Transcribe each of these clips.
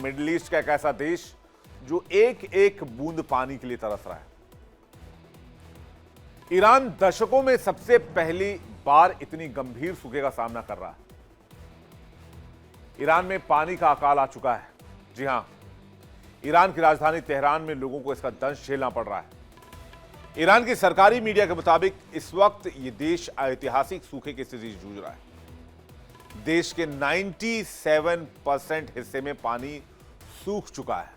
Middle east का एक ऐसा देश जो एक एक बूंद पानी के लिए तरस रहा है। ईरान दशकों में सबसे पहली बार इतनी गंभीर सूखे का सामना कर रहा है। ईरान में पानी का अकाल आ चुका है। जी हां, ईरान की राजधानी तेहरान में लोगों को इसका दंश झेलना पड़ रहा है। ईरान की सरकारी मीडिया के मुताबिक इस वक्त यह देश ऐतिहासिक सूखे की स्थिति से जूझ रहा है। देश के 97% हिस्से में पानी सूख चुका है।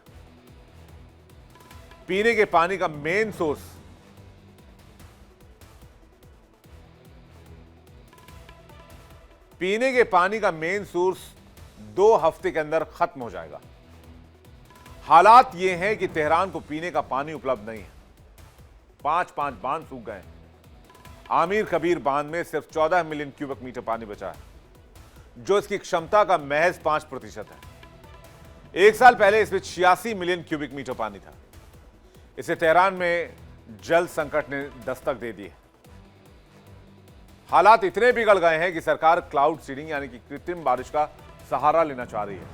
पीने के पानी का मेन सोर्स पीने के पानी का मेन सोर्स 2 हफ्ते के अंदर खत्म हो जाएगा। हालात यह है कि तेहरान को पीने का पानी उपलब्ध नहीं है। 5 बांध सूख गए। आमिर कबीर बांध में सिर्फ 14 मिलियन क्यूबिक मीटर पानी बचा है, जो इसकी क्षमता का महज 5% है। एक साल पहले इसमें 86 मिलियन क्यूबिक मीटर पानी था। इसे तेहरान में जल संकट ने दस्तक दे दी है। हालात इतने बिगड़ गए हैं कि सरकार क्लाउड सीडिंग यानी कि कृत्रिम बारिश का सहारा लेना चाह रही है।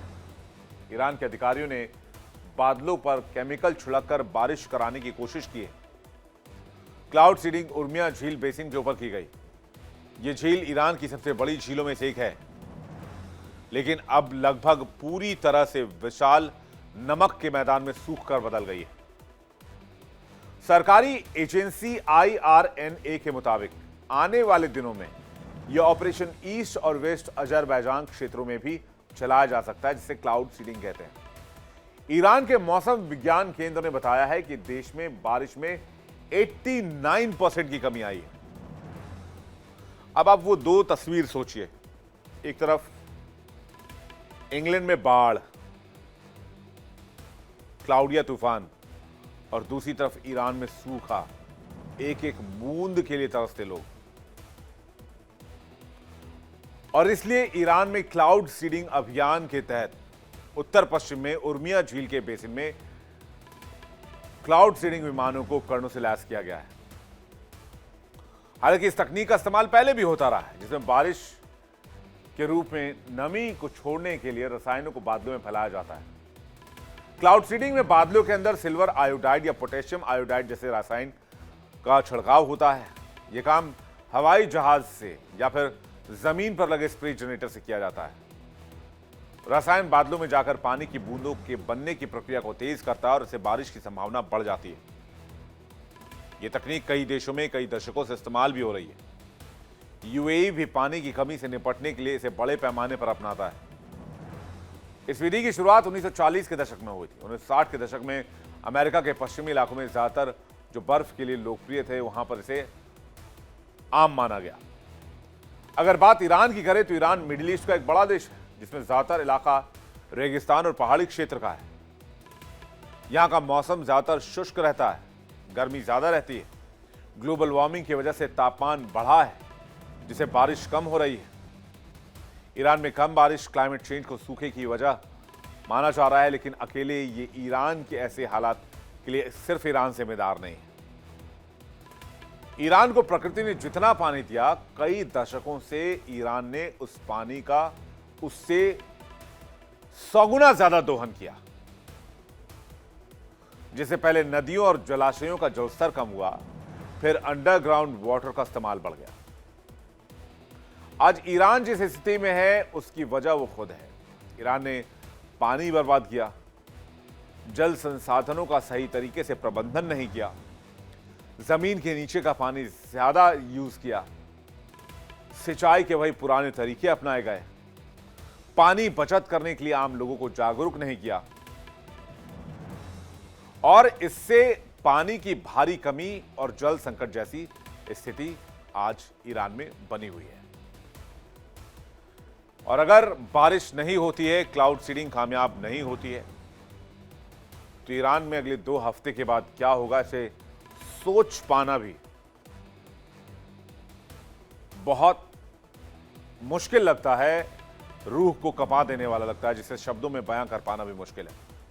ईरान के अधिकारियों ने बादलों पर केमिकल छिड़ककर बारिश कराने की कोशिश की है। क्लाउड सीडिंग उर्मिया झील बेसिन के ऊपर की गई। यह झील ईरान की सबसे बड़ी झीलों में से एक है, लेकिन अब लगभग पूरी तरह से विशाल नमक के मैदान में सूख कर बदल गई है। सरकारी एजेंसी IRNA के मुताबिक आने वाले दिनों में यह ऑपरेशन ईस्ट और वेस्ट अजरबैजान क्षेत्रों में भी चलाया जा सकता है, जिसे क्लाउड सीडिंग कहते हैं। ईरान के मौसम विज्ञान केंद्र ने बताया है कि देश में बारिश में 89% की कमी आई है। अब आप वो 2 तस्वीर सोचिए। एक तरफ इंग्लैंड में बाढ़, क्लाउडिया तूफान, और दूसरी तरफ ईरान में सूखा, एक एक बूंद के लिए तरसते लोग। और इसलिए ईरान में क्लाउड सीडिंग अभियान के तहत उत्तर पश्चिम में उर्मिया झील के बेसिन में क्लाउड सीडिंग विमानों को उपकरणों से लैस किया गया है। हालांकि इस तकनीक का इस्तेमाल पहले भी होता रहा है, जिसमें बारिश के रूप में नमी को छोड़ने के लिए रसायनों को बादलों में फैलाया जाता है। क्लाउड सीडिंग में बादलों के अंदर सिल्वर आयोडाइड या पोटेशियम आयोडाइड जैसे रसायन का छिड़काव होता है। यह काम हवाई जहाज से या फिर जमीन पर लगे स्प्रे जनरेटर से किया जाता है। रसायन बादलों में जाकर पानी की बूंदों के बनने की प्रक्रिया को तेज करता है और इससे बारिश की संभावना बढ़ जाती है। यह तकनीक कई देशों में कई दशकों से इस्तेमाल भी हो रही है। UAE भी पानी की कमी से निपटने के लिए इसे बड़े पैमाने पर अपनाता है। इस विधि की शुरुआत 1940 के दशक में हुई थी। 1960 के दशक में अमेरिका के पश्चिमी इलाकों में ज्यादातर जो बर्फ के लिए लोकप्रिय थे, वहां पर इसे आम माना गया। अगर बात ईरान की करें तो ईरान मिडिल ईस्ट का एक बड़ा देश है, जिसमें ज्यादातर इलाका रेगिस्तान और पहाड़ी क्षेत्र का है। यहां का मौसम ज्यादातर शुष्क रहता है, गर्मी ज्यादा रहती है। ग्लोबल वार्मिंग की वजह से तापमान बढ़ा है, जिससे बारिश कम हो रही है। ईरान में कम बारिश क्लाइमेट चेंज को सूखे की वजह माना जा रहा है, लेकिन अकेले ये ईरान के ऐसे हालात के लिए सिर्फ ईरान जिम्मेदार नहीं है। ईरान को प्रकृति ने जितना पानी दिया, कई दशकों से ईरान ने उस पानी का उससे 100 गुना ज्यादा दोहन किया, जिससे पहले नदियों और जलाशयों का जलस्तर कम हुआ, फिर अंडरग्राउंड वाटर का इस्तेमाल बढ़ गया। आज ईरान जिस स्थिति में है, उसकी वजह वो खुद है। ईरान ने पानी बर्बाद किया, जल संसाधनों का सही तरीके से प्रबंधन नहीं किया, जमीन के नीचे का पानी ज्यादा यूज किया, सिंचाई के वही पुराने तरीके अपनाए गए, पानी बचत करने के लिए आम लोगों को जागरूक नहीं किया, और इससे पानी की भारी कमी और जल संकट जैसी स्थिति आज ईरान में बनी हुई है। और अगर बारिश नहीं होती है, क्लाउड सीडिंग कामयाब नहीं होती है, तो ईरान में अगले 2 हफ्ते के बाद क्या होगा, इसे सोच पाना भी बहुत मुश्किल लगता है, रूह को कपा देने वाला लगता है, जिसे शब्दों में बयां कर पाना भी मुश्किल है।